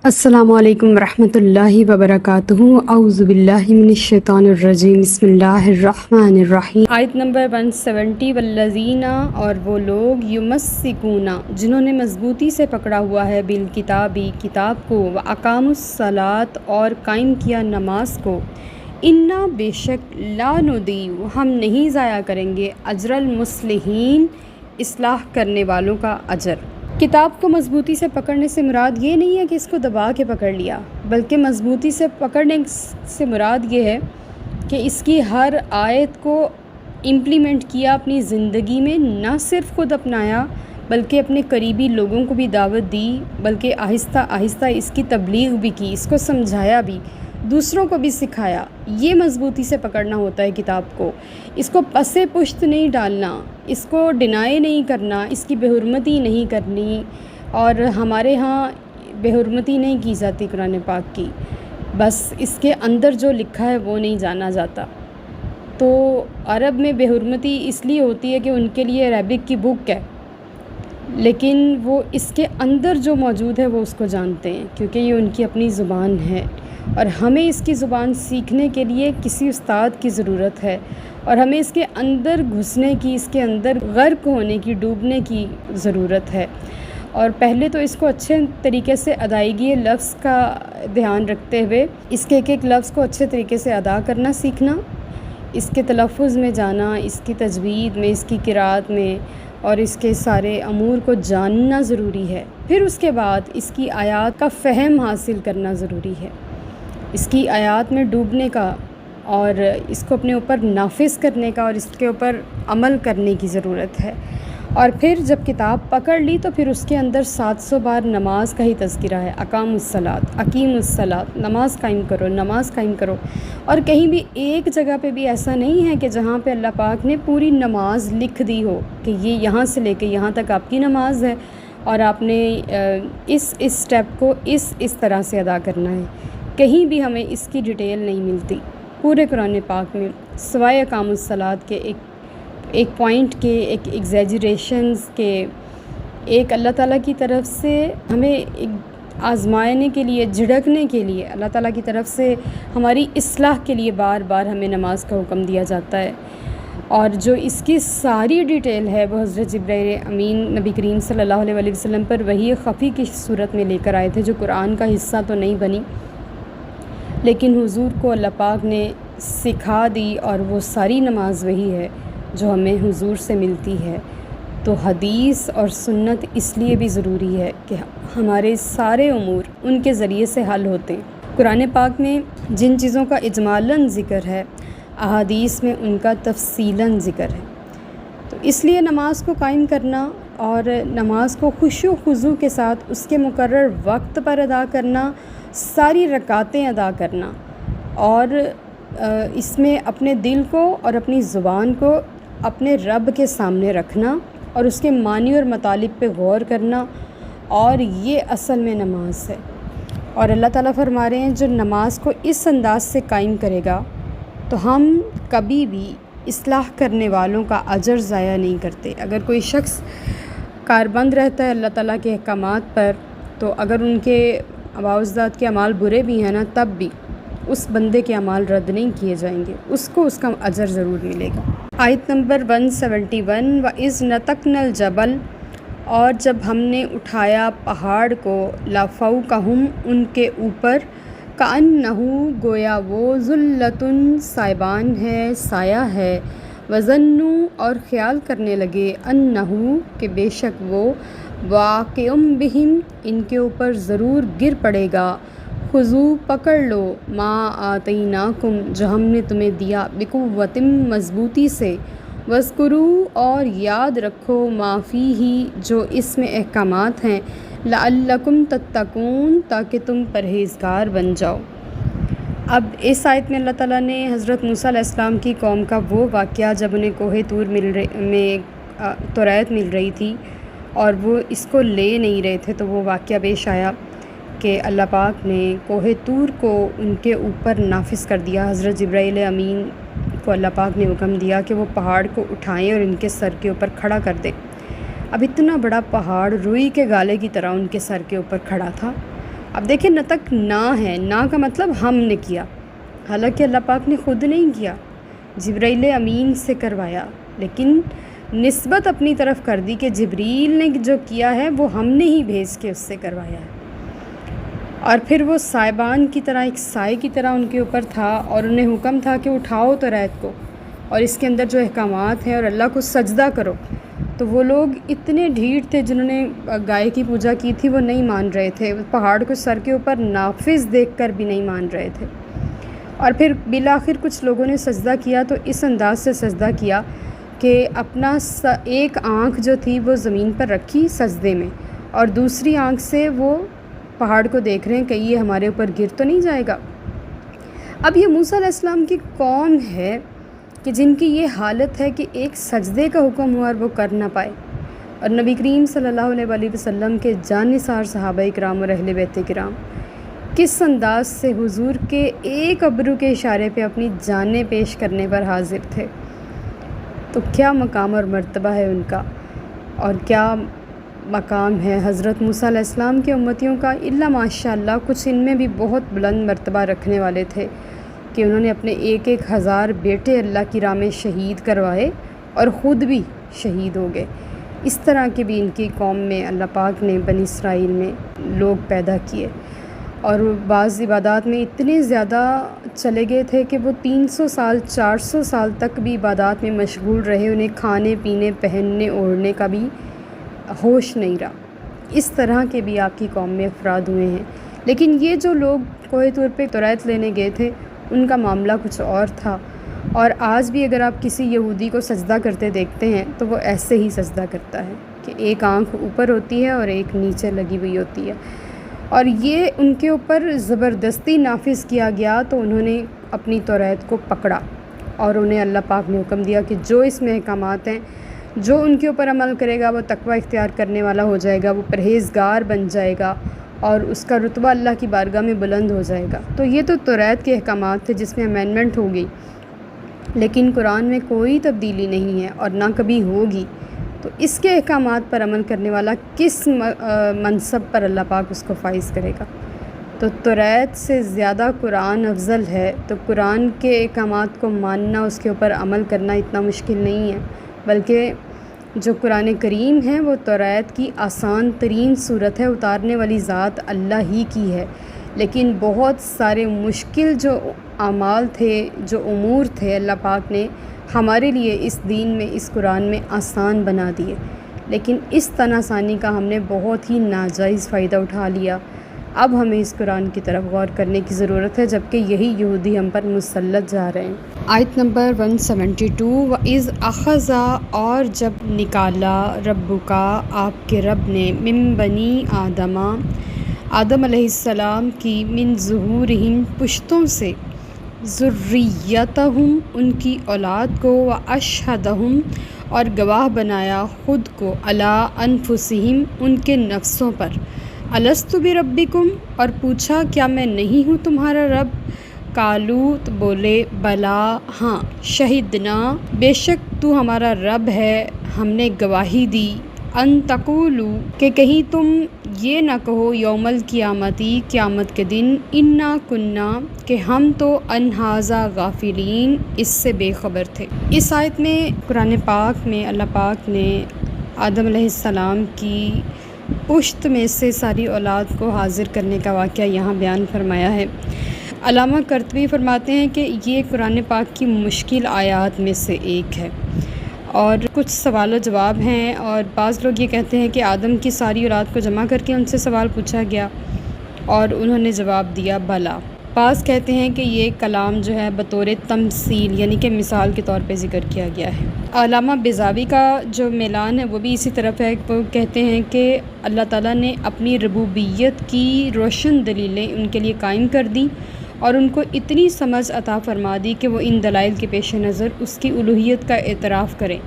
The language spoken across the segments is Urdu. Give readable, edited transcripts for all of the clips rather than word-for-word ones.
السلام علیکم ورحمۃ اللہ وبرکاتہ۔ اعوذ باللہ من الشیطان الرجیم، بسم اللہ الرحمن الرحیم۔ آیت نمبر 170، والذین، اور وہ لوگ، یمسکون، جنہوں نے مضبوطی سے پکڑا ہوا ہے، بالکتابی، کتاب کو، واقاموا الصلاۃ، اور قائم کیا نماز کو، انا، بے شک، لا نضیع، ہم نہیں ضائع کریں گے، اجر المصلحین، اصلاح کرنے والوں کا اجر۔ کتاب کو مضبوطی سے پکڑنے سے مراد یہ نہیں ہے کہ اس کو دبا کے پکڑ لیا، بلکہ مضبوطی سے پکڑنے سے مراد یہ ہے کہ اس کی ہر آیت کو امپلیمنٹ کیا اپنی زندگی میں، نہ صرف خود اپنایا بلکہ اپنے قریبی لوگوں کو بھی دعوت دی، بلکہ آہستہ آہستہ اس کی تبلیغ بھی کی، اس کو سمجھایا بھی، دوسروں کو بھی سکھایا۔ یہ مضبوطی سے پکڑنا ہوتا ہے کتاب کو۔ اس کو پس پشت نہیں ڈالنا، اس کو ڈینائی نہیں کرنا، اس کی بے حرمتی نہیں کرنی، اور ہمارے ہاں بے حرمتی نہیں کی جاتی قرآن پاک کی، بس اس کے اندر جو لکھا ہے وہ نہیں جانا جاتا۔ تو عرب میں بے حرمتی اس لیے ہوتی ہے کہ ان کے لیے عربک کی بک ہے، لیکن وہ اس کے اندر جو موجود ہے وہ اس کو جانتے ہیں، کیونکہ یہ ان کی اپنی زبان ہے، اور ہمیں اس کی زبان سیکھنے کے لیے کسی استاد کی ضرورت ہے، اور ہمیں اس کے اندر گھسنے کی، اس کے اندر غرق ہونے کی، ڈوبنے کی ضرورت ہے۔ اور پہلے تو اس کو اچھے طریقے سے ادائیگی لفظ کا دھیان رکھتے ہوئے اس کے ایک ایک لفظ کو اچھے طریقے سے ادا کرنا سیکھنا، اس کے تلفظ میں جانا، اس کی تجوید میں، اس کی قرات میں، اور اس کے سارے امور کو جاننا ضروری ہے۔ پھر اس کے بعد اس کی آیات کا فہم حاصل کرنا ضروری ہے، اس کی آیات میں ڈوبنے کا، اور اس کو اپنے اوپر نافذ کرنے کا، اور اس کے اوپر عمل کرنے کی ضرورت ہے۔ اور پھر جب کتاب پکڑ لی تو پھر اس کے اندر 700 بار نماز کا ہی تذکرہ ہے، اقاموا الصلاۃ، اقیموا الصلاۃ، نماز قائم کرو، نماز قائم کرو۔ اور کہیں بھی ایک جگہ پہ بھی ایسا نہیں ہے کہ جہاں پہ اللہ پاک نے پوری نماز لکھ دی ہو کہ یہ یہاں سے لے کے یہاں تک آپ کی نماز ہے، اور آپ نے اس اسٹیپ کو اس طرح سے ادا کرنا ہے۔ کہیں بھی ہمیں اس کی ڈیٹیل نہیں ملتی پورے قرآن پاک میں، سوائے اقاموا الصلاۃ کے، ایک پوائنٹ کے، ایک ایگزیجریشنز کے، ایک اللہ تعالیٰ کی طرف سے ہمیں آزمانے کے لیے، جھڑکنے کے لیے، اللہ تعالیٰ کی طرف سے ہماری اصلاح کے لیے بار بار ہمیں نماز کا حکم دیا جاتا ہے۔ اور جو اس کی ساری ڈیٹیل ہے وہ حضرت جبرائیل امین نبی کریم صلی اللہ علیہ وسلم پر وحی خفی کی صورت میں لے کر آئے تھے، جو قرآن کا حصہ تو نہیں بنی، لیکن حضور کو اللہ پاک نے سکھا دی، اور وہ ساری نماز وہی ہے جو ہمیں حضور سے ملتی ہے۔ تو حدیث اور سنت اس لیے بھی ضروری ہے کہ ہمارے سارے امور ان کے ذریعے سے حل ہوتے ہیں۔ قرآن پاک میں جن چیزوں کا اجمالاً ذکر ہے، احادیث میں ان کا تفصیلاً ذکر ہے۔ تو اس لیے نماز کو قائم کرنا، اور نماز کو خشوع و خضوع کے ساتھ اس کے مقرر وقت پر ادا کرنا، ساری رکعتیں ادا کرنا، اور اس میں اپنے دل کو اور اپنی زبان کو اپنے رب کے سامنے رکھنا، اور اس کے معنی اور مطالب پہ غور کرنا، اور یہ اصل میں نماز ہے۔ اور اللہ تعالیٰ فرما رہے ہیں جو نماز کو اس انداز سے قائم کرے گا تو ہم کبھی بھی اصلاح کرنے والوں کا اجر ضائع نہیں کرتے۔ اگر کوئی شخص کاربند رہتا ہے اللہ تعالیٰ کے احکامات پر، تو اگر ان کے باوجود کے اعمال برے بھی ہیں نا، تب بھی اس بندے کے اعمال رد نہیں کیے جائیں گے، اس کو اس کا اجر ضرور ملے گا۔ آیت نمبر 171، وَإِذْ نَتَقْنَا الْجَبَلَ، اور جب ہم نے اٹھایا پہاڑ کو، لَفَوْقَهُمْ، ان کے اوپر، كَأَنَّهُ، گویا وہ، ظُلَّةٌ، سائبان ہے، سایہ ہے، وَظَنُّوا، اور خیال کرنے لگے، أَنَّهُ، کہ بے شک وہ، واقع بہم، ان کے اوپر ضرور گر پڑے گا، خذوا، پکڑ لو، ما آتیناکم، جو ہم نے تمہیں دیا، بقوۃ، مضبوطی سے، واذکروا، اور یاد رکھو، ما فیہ، جو اس میں احکامات ہیں، لعلکم تتقون، تاکہ تم پرہیزگار بن جاؤ۔ اب اس آیت میں اللہ تعالیٰ نے حضرت موسیٰ علیہ السلام کی قوم کا وہ واقعہ، جب انہیں کوہ طور میں توریت مل رہی تھی اور وہ اس کو لے نہیں رہے تھے، تو وہ واقعہ پیش آیا کہ اللہ پاک نے کوہ طور کو ان کے اوپر نافذ کر دیا۔ حضرت جبرائیل امین کو اللہ پاک نے حکم دیا کہ وہ پہاڑ کو اٹھائیں اور ان کے سر کے اوپر کھڑا کر دیں۔ اب اتنا بڑا پہاڑ روئی کے گالے کی طرح ان کے سر کے اوپر کھڑا تھا، اب دیکھیں نطق نا ہے، نا کا مطلب ہم نے کیا، حالانکہ اللہ پاک نے خود نہیں کیا، جبرائیل امین سے کروایا، لیکن نسبت اپنی طرف کر دی کہ جبریل نے جو کیا ہے وہ ہم نے ہی بھیج کے اس سے کروایا ہے۔ اور پھر وہ سائبان کی طرح، ایک سائے کی طرح ان کے اوپر تھا، اور انہیں حکم تھا کہ اٹھاؤ توریت کو اور اس کے اندر جو احکامات ہیں اور اللہ کو سجدہ کرو۔ تو وہ لوگ اتنے ڈھیٹ تھے جنہوں نے گائے کی پوجا کی تھی، وہ نہیں مان رہے تھے، پہاڑ کو سر کے اوپر نافذ دیکھ کر بھی نہیں مان رہے تھے۔ اور پھر بالآخر کچھ لوگوں نے سجدہ کیا تو اس انداز سے سجدہ کیا کہ اپنا ایک آنکھ جو تھی وہ زمین پر رکھی سجدے میں، اور دوسری آنکھ سے وہ پہاڑ کو دیکھ رہے ہیں کہ یہ ہمارے اوپر گر تو نہیں جائے گا۔ اب یہ موسیٰ علیہ السلام کی قوم ہے کہ جن کی یہ حالت ہے کہ ایک سجدے کا حکم ہوا اور وہ کر نہ پائے، اور نبی کریم صلی اللہ علیہ وآلہ وسلم کے جان نثار صحابہ کرام اور اہل بیت کرام کس انداز سے حضور کے ایک ابرو کے اشارے پہ اپنی جانیں پیش کرنے پر حاضر تھے۔ تو کیا مقام اور مرتبہ ہے ان کا، اور کیا مقام ہے حضرت موسیٰ علیہ السلام کے امتیوں کا۔ الا ماشاء اللہ کچھ ان میں بھی بہت بلند مرتبہ رکھنے والے تھے کہ انہوں نے اپنے 1,000 بیٹے اللہ کی راہ میں شہید کروائے اور خود بھی شہید ہو گئے۔ اس طرح کے بھی ان کی قوم میں اللہ پاک نے بنی اسرائیل میں لوگ پیدا کیے، اور بعض عبادات میں اتنے زیادہ چلے گئے تھے کہ وہ 300 سال 400 سال تک بھی عبادات میں مشغول رہے، انہیں کھانے پینے پہننے اوڑھنے کا بھی ہوش نہیں رہا۔ اس طرح کے بھی آپ کی قوم میں افراد ہوئے ہیں، لیکن یہ جو لوگ کوہ طور پہ توریت لینے گئے تھے ان کا معاملہ کچھ اور تھا۔ اور آج بھی اگر آپ کسی یہودی کو سجدہ کرتے دیکھتے ہیں تو وہ ایسے ہی سجدہ کرتا ہے کہ ایک آنکھ اوپر ہوتی ہے اور ایک نیچے لگی ہوئی ہوتی ہے، اور یہ ان کے اوپر زبردستی نافذ کیا گیا تو انہوں نے اپنی توریت کو پکڑا، اور انہیں اللہ پاک نے حکم دیا کہ جو اس میں احکامات ہیں، جو ان کے اوپر عمل کرے گا وہ تقوی اختیار کرنے والا ہو جائے گا، وہ پرہیزگار بن جائے گا، اور اس کا رتبہ اللہ کی بارگاہ میں بلند ہو جائے گا۔ تو یہ تو توریت کے احکامات تھے جس میں امینڈمنٹ ہو گئی، لیکن قرآن میں کوئی تبدیلی نہیں ہے اور نہ کبھی ہوگی۔ تو اس کے احکامات پر عمل کرنے والا کس منصب پر اللہ پاک اس کو فائز کرے گا؟ تو توریت سے زیادہ قرآن افضل ہے، تو قرآن کے احکامات کو ماننا، اس کے اوپر عمل کرنا اتنا مشکل نہیں ہے، بلکہ جو قرآن کریم ہے وہ توریت کی آسان ترین صورت ہے، اتارنے والی ذات اللہ ہی کی ہے، لیکن بہت سارے مشکل جو اعمال تھے، جو امور تھے، اللہ پاک نے ہمارے لیے اس دین میں، اس قرآن میں آسان بنا دیے، لیکن اس طرح آسانی کا ہم نے بہت ہی ناجائز فائدہ اٹھا لیا۔ اب ہمیں اس قرآن کی طرف غور کرنے کی ضرورت ہے، جبکہ یہی یہودی ہم پر مسلط جا رہے ہیں۔ آیت نمبر 172، وَإِذْ أَخَذَ، اور جب نکالا ربک، آپ کے رب نے، من بنی آدم، آدم علیہ السلام کی، من ظہورہم، پشتوں سے، ذریتہم، ان کی اولاد کو، واشہدہم، اور گواہ بنایا خود کو، علی انفسہم، ان کے نفسوں پر، الست بربکم، اور پوچھا کیا میں نہیں ہوں تمہارا رب؟ قالوا، تو بولے، بلا، ہاں، شہدنا، بے شک تو ہمارا رب ہے، ہم نے گواہی دی، ان تقولوا، کہ کہیں تم یہ نہ کہو، یوم القیامتی، قیامت کے دن، انا کننا، کہ ہم تو ان ھذا غافلین، اس سے بے خبر تھے۔ اس آیت میں قرآن پاک میں اللہ پاک نے آدم علیہ السلام کی پشت میں سے ساری اولاد کو حاضر کرنے کا واقعہ یہاں بیان فرمایا ہے۔ علامہ قرطبی فرماتے ہیں کہ یہ قرآن پاک کی مشکل آیات میں سے ایک ہے، اور کچھ سوال و جواب ہیں، اور بعض لوگ یہ کہتے ہیں کہ آدم کی ساری اولاد کو جمع کر کے ان سے سوال پوچھا گیا اور انہوں نے جواب دیا بلا۔ بعض کہتے ہیں کہ یہ کلام جو ہے بطور تمثیل، یعنی کہ مثال کے طور پہ ذکر کیا گیا ہے۔ علامہ بیضاوی کا جو میلان ہے وہ بھی اسی طرف ہے، وہ کہتے ہیں کہ اللہ تعالیٰ نے اپنی ربوبیت کی روشن دلیلیں ان کے لیے قائم کر دیں، اور ان کو اتنی سمجھ عطا فرما دی کہ وہ ان دلائل کے پیش نظر اس کی الوہیت کا اعتراف کریں۔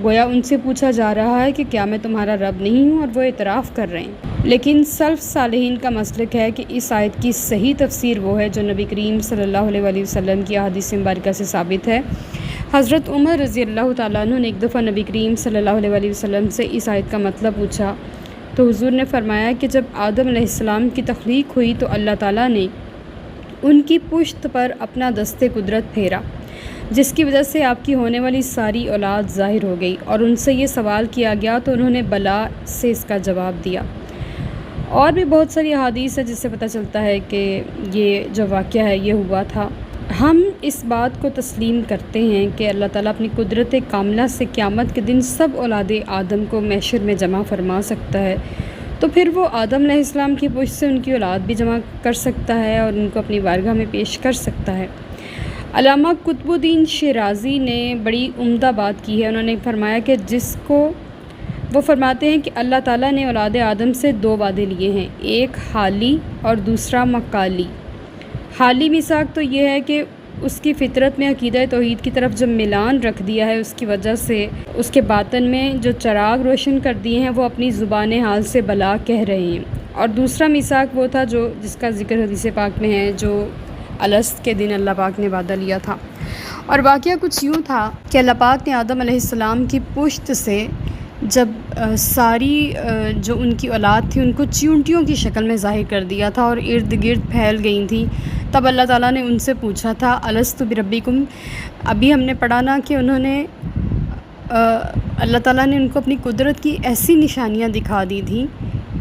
گویا ان سے پوچھا جا رہا ہے کہ کیا میں تمہارا رب نہیں ہوں، اور وہ اعتراف کر رہے ہیں۔ لیکن سلف صالحین کا مسلک ہے کہ اس آیت کی صحیح تفسیر وہ ہے جو نبی کریم صلی اللہ علیہ وآلہ وسلم کی احادیث مبارکہ سے ثابت ہے۔ حضرت عمر رضی اللہ تعالیٰ عنہ نے ایک دفعہ نبی کریم صلی اللہ علیہ وآلہ وسلم سے اس آیت کا مطلب پوچھا، تو حضور نے فرمایا کہ جب آدم علیہ السلام کی تخلیق ہوئی تو اللہ تعالیٰ نے ان کی پشت پر اپنا دست قدرت پھیرا، جس کی وجہ سے آپ کی ہونے والی ساری اولاد ظاہر ہو گئی، اور ان سے یہ سوال کیا گیا تو انہوں نے بلا سے اس کا جواب دیا۔ اور بھی بہت ساری احادیث ہے جس سے پتہ چلتا ہے کہ یہ جو واقعہ ہے یہ ہوا تھا۔ ہم اس بات کو تسلیم کرتے ہیں کہ اللہ تعالیٰ اپنی قدرت کاملہ سے قیامت کے دن سب اولاد آدم کو محشر میں جمع فرما سکتا ہے، تو پھر وہ آدم علیہ السلام کی پشت سے ان کی اولاد بھی جمع کر سکتا ہے اور ان کو اپنی بارگاہ میں پیش کر سکتا ہے۔ علامہ قطب الدین شیرازی نے بڑی عمدہ بات کی ہے۔ انہوں نے فرمایا کہ وہ فرماتے ہیں کہ اللہ تعالیٰ نے اولاد آدم سے 2 وعدے لیے ہیں، ایک حالی اور دوسرا مقالی۔ حالی میثاق تو یہ ہے کہ اس کی فطرت میں عقیدہ توحید کی طرف جب ملان رکھ دیا ہے، اس کی وجہ سے اس کے باطن میں جو چراغ روشن کر دیے ہیں وہ اپنی زبان حال سے بلا کہہ رہے ہیں۔ اور دوسرا میثاق وہ تھا جس کا ذکر حدیث پاک میں ہے، جو الست کے دن اللہ پاک نے وعدہ لیا تھا۔ اور واقعہ کچھ یوں تھا کہ اللہ پاک نے آدم علیہ السلام کی پشت سے جب ساری جو ان کی اولاد تھی ان کو چیونٹیوں کی شکل میں ظاہر کر دیا تھا اور ارد گرد پھیل گئی تھیں، تب اللہ تعالیٰ نے ان سے پوچھا تھا الست بربکم۔ ابھی ہم نے پڑھا نا کہ انہوں نے اللہ تعالیٰ نے ان کو اپنی قدرت کی ایسی نشانیاں دکھا دی تھیں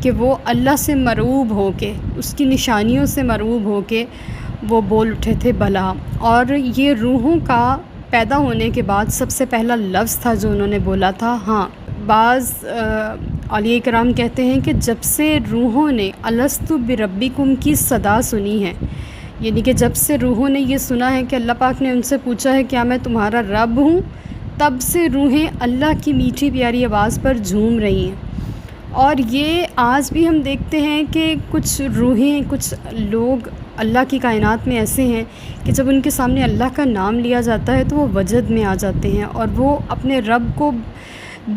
کہ وہ اللہ سے مرعوب ہو کے، اس کی نشانیوں سے مرعوب ہو کے وہ بول اٹھے تھے بلا۔ اور یہ روحوں کا پیدا ہونے کے بعد سب سے پہلا لفظ تھا جو انہوں نے بولا تھا۔ ہاں، بعض اولیاء کرام کہتے ہیں کہ جب سے روحوں نے الست بربکم کی صدا سنی ہے، یعنی کہ جب سے روحوں نے یہ سنا ہے کہ اللہ پاک نے ان سے پوچھا ہے کیا میں تمہارا رب ہوں، تب سے روحیں اللہ کی میٹھی پیاری آواز پر جھوم رہی ہیں۔ اور یہ آج بھی ہم دیکھتے ہیں کہ کچھ روحیں، کچھ لوگ اللہ کی کائنات میں ایسے ہیں کہ جب ان کے سامنے اللہ کا نام لیا جاتا ہے تو وہ وجد میں آ جاتے ہیں اور وہ اپنے رب کو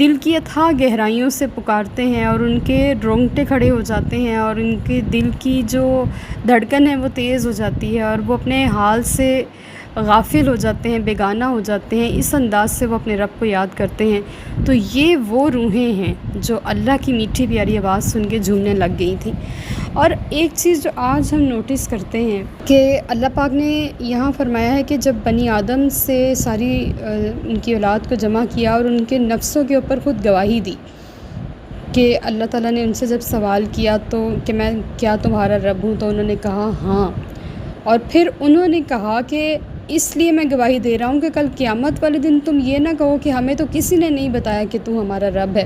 دل کی اتھاہ گہرائیوں سے پکارتے ہیں اور ان کے رونگٹے کھڑے ہو جاتے ہیں اور ان کے دل کی جو دھڑکن ہے وہ تیز ہو جاتی ہے اور وہ اپنے حال سے غافل ہو جاتے ہیں، بیگانہ ہو جاتے ہیں۔ اس انداز سے وہ اپنے رب کو یاد کرتے ہیں۔ تو یہ وہ روحیں ہیں جو اللہ کی میٹھی پیاری آواز سن کے جھومنے لگ گئی تھیں۔ اور ایک چیز جو آج ہم نوٹس کرتے ہیں کہ اللہ پاک نے یہاں فرمایا ہے کہ جب بنی آدم سے ساری ان کی اولاد کو جمع کیا اور ان کے نفسوں کے اوپر خود گواہی دی کہ اللہ تعالیٰ نے ان سے جب سوال کیا تو کہ میں کیا تمہارا رب ہوں، تو انہوں نے کہا ہاں۔ اور پھر انہوں نے کہا کہ اس لیے میں گواہی دے رہا ہوں کہ کل قیامت والے دن تم یہ نہ کہو کہ ہمیں تو کسی نے نہیں بتایا کہ تو ہمارا رب ہے۔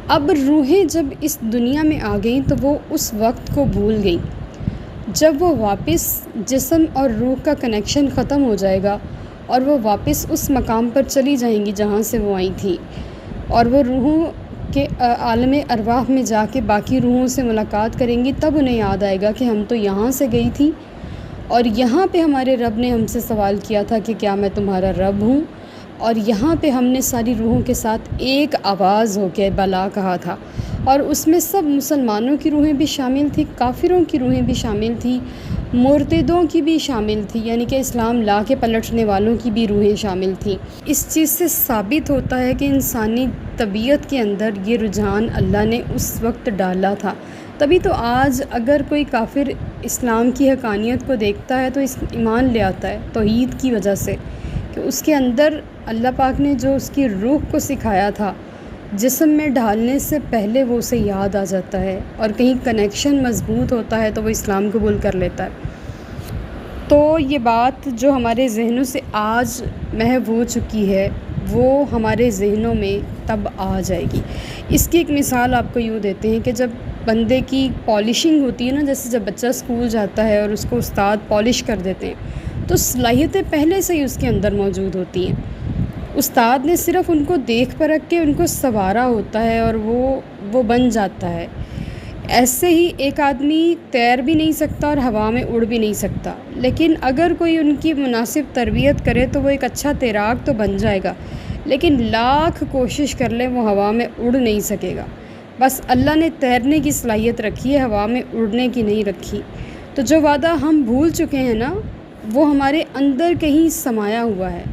اب روحیں جب اس دنیا میں آ گئیں تو وہ اس وقت کو بھول گئیں جب وہ واپس جسم اور روح کا کنیکشن ختم ہو جائے گا اور وہ واپس اس مقام پر چلی جائیں گی جہاں سے وہ آئی تھیں، اور وہ روحوں کے عالم ارواح میں جا کے باقی روحوں سے ملاقات کریں گی، تب انہیں یاد آئے گا کہ ہم تو یہاں سے گئی تھی اور یہاں پہ ہمارے رب نے ہم سے سوال کیا تھا کہ کیا میں تمہارا رب ہوں، اور یہاں پہ ہم نے ساری روحوں کے ساتھ ایک آواز ہو کے بلا کہا تھا۔ اور اس میں سب مسلمانوں کی روحیں بھی شامل تھیں، کافروں کی روحیں بھی شامل تھیں، مرتدوں کی بھی شامل تھی، یعنی کہ اسلام لا کے پلٹنے والوں کی بھی روحیں شامل تھیں۔ اس چیز سے ثابت ہوتا ہے کہ انسانی طبیعت کے اندر یہ رجحان اللہ نے اس وقت ڈالا تھا۔ تبھی تو آج اگر کوئی کافر اسلام کی حقانیت کو دیکھتا ہے تو ایمان لے آتا ہے توحید کی وجہ سے، کہ اس کے اندر اللہ پاک نے جو اس کی روح کو سکھایا تھا جسم میں ڈھالنے سے پہلے وہ اسے یاد آ جاتا ہے، اور کہیں کنیکشن مضبوط ہوتا ہے تو وہ اسلام قبول کر لیتا ہے۔ تو یہ بات جو ہمارے ذہنوں سے آج محو ہو چکی ہے وہ ہمارے ذہنوں میں تب آ جائے گی۔ اس کی ایک مثال آپ کو یوں دیتے ہیں کہ جب بندے کی پالشنگ ہوتی ہے نا، جیسے جب بچہ اسکول جاتا ہے اور اس کو استاد پالش کر دیتے ہیں تو صلاحیتیں پہلے سے ہی اس کے اندر موجود ہوتی ہیں، استاد نے صرف ان کو دیکھ پرکھ کے ان کو سنوارا ہوتا ہے اور وہ بن جاتا ہے۔ ایسے ہی ایک آدمی تیر بھی نہیں سکتا اور ہوا میں اڑ بھی نہیں سکتا، لیکن اگر کوئی ان کی مناسب تربیت کرے تو وہ ایک اچھا تیراک تو بن جائے گا، لیکن لاکھ کوشش کر لے وہ ہوا میں اڑ نہیں سکے گا۔ بس اللہ نے تیرنے کی صلاحیت رکھی ہے، ہوا میں اڑنے کی نہیں رکھی۔ تو جو وعدہ ہم بھول چکے ہیں نا، وہ ہمارے اندر کہیں سمایا ہوا ہے،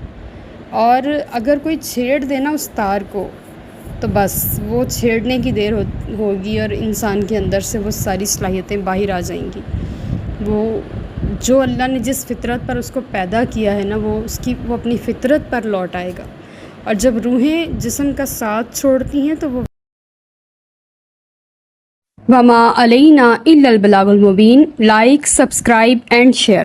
اور اگر کوئی چھیڑ دینا اس تار کو تو بس وہ چھیڑنے کی دیر ہوگی اور انسان کے اندر سے وہ ساری صلاحیتیں باہر آ جائیں گی. وہ جو اللہ نے جس فطرت پر اس کو پیدا کیا ہے نا وہ اپنی فطرت پر لوٹ آئے گا. اور جب روحیں جسم کا ساتھ چھوڑتی ہیں تو وہ وما علینا الا البلاغ المبین. Like, subscribe and share.